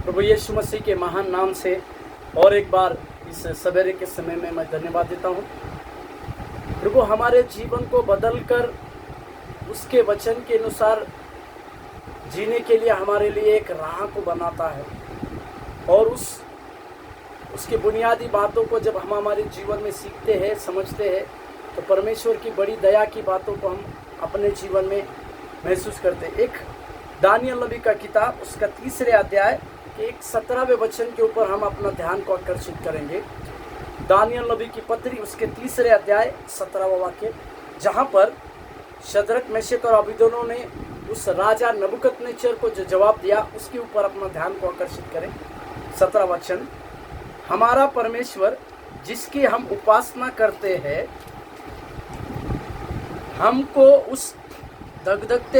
प्रभु यीशु मसीह के महान नाम से और एक बार इस सवेरे के समय में मैं धन्यवाद देता हूँ। प्रभु हमारे जीवन को बदलकर उसके वचन के अनुसार जीने के लिए हमारे लिए एक राह को बनाता है और उसके बुनियादी बातों को जब हम हमारे जीवन में सीखते हैं, समझते हैं, तो परमेश्वर की बड़ी दया की बातों को हम अपने जीवन में महसूस करते हैं। एक दानियल नबी का किताब उसका 3 अध्याय के एक 17वें वचन के ऊपर हम अपना ध्यान को आकर्षित करेंगे। दानियल नबी की पत्री उसके 3 अध्याय 17वां वाक्य, जहाँ पर शद्रक मेशक और अबेदनगो ने उस राजा नबूकदनेस्सर को जो जवाब दिया उसके ऊपर अपना ध्यान को आकर्षित करें। 17वां वचन, हमारा परमेश्वर जिसकी हम उपासना करते हैं हमको उस दगदगते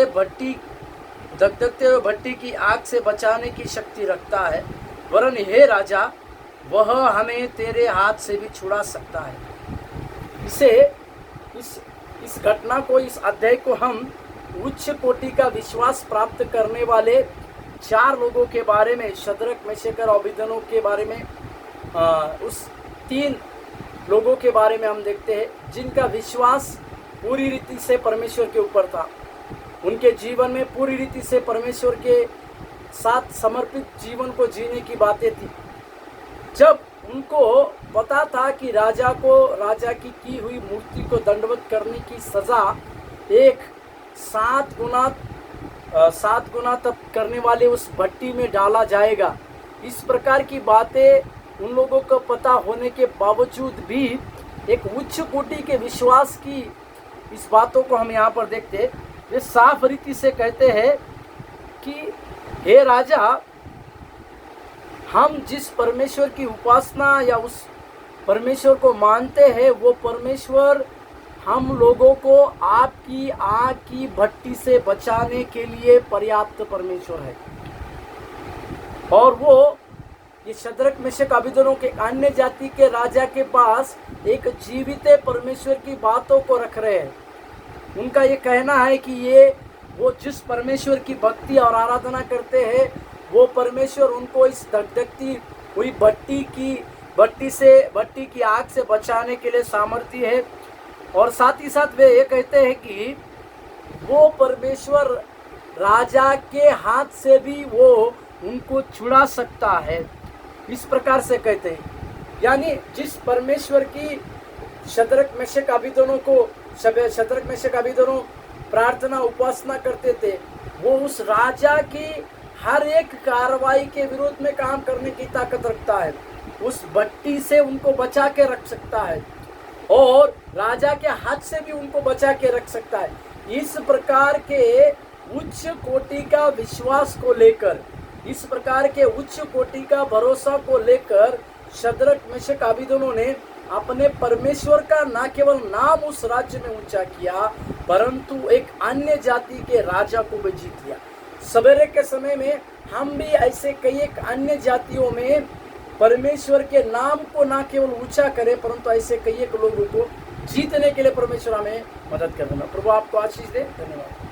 हुए भट्टी की आग से बचाने की शक्ति रखता है, वरन हे राजा वह हमें तेरे हाथ से भी छुड़ा सकता है। इस घटना को, इस अध्याय को हम उच्च कोटि का विश्वास प्राप्त करने वाले 4 लोगों के बारे में, शद्रक मेशक और अबेदनगो के बारे में, उस 3 लोगों के बारे में हम देखते हैं जिनका विश्वास पूरी रीति से परमेश्वर के ऊपर था। उनके जीवन में पूरी रीति से परमेश्वर के साथ समर्पित जीवन को जीने की बातें थी। जब उनको पता था कि राजा की हुई मूर्ति को दंडवत करने की सजा एक 7 गुना तप करने वाले उस भट्टी में डाला जाएगा, इस प्रकार की बातें उन लोगों को पता होने के बावजूद भी एक उच्च कोटि के विश्वास की इस बातों को हम यहाँ पर देखते हैं। वे साफ रीति से कहते हैं कि हे राजा, हम जिस परमेश्वर की उपासना या उस परमेश्वर को मानते हैं वो परमेश्वर हम लोगों को आपकी आग की भट्टी से बचाने के लिए पर्याप्त परमेश्वर है। और वो ये शद्रक मेशक अबेदनगो के अन्य जाति के राजा के पास एक जीवित परमेश्वर की बातों को रख रहे हैं। उनका ये कहना है कि वो जिस परमेश्वर की भक्ति और आराधना करते हैं वो परमेश्वर उनको इस दगदगती हुई भट्टी की आग से बचाने के लिए सामर्थ्य है। और साथ ही साथ वे ये कहते हैं कि वो परमेश्वर राजा के हाथ से भी वो उनको छुड़ा सकता है, इस प्रकार से कहते हैं। यानी जिस परमेश्वर की शद्रक मेशक अबेदनगो प्रार्थना उपासना करते थे, वो उस राजा की हर एक कार्रवाई के विरोध में काम करने की ताकत रखता है, उस भट्टी से उनको बचा के रख सकता है और राजा के हाथ से भी उनको बचा के रख सकता है। इस प्रकार के उच्च कोटि का विश्वास को लेकर, इस प्रकार के उच्च कोटि का भरोसा को लेकर शद्रक मेशक अबेदनगो ने अपने परमेश्वर का न केवल नाम उस राज्य में ऊंचा किया परंतु एक अन्य जाति के राजा को भी जीत लिया। सवेरे के समय में हम भी ऐसे कई एक अन्य जातियों में परमेश्वर के नाम को न केवल ऊंचा करें परंतु ऐसे कई एक लोगों को जीतने के लिए परमेश्वर हमें मदद कर देना। प्रभु आपको आशीष दे। धन्यवाद।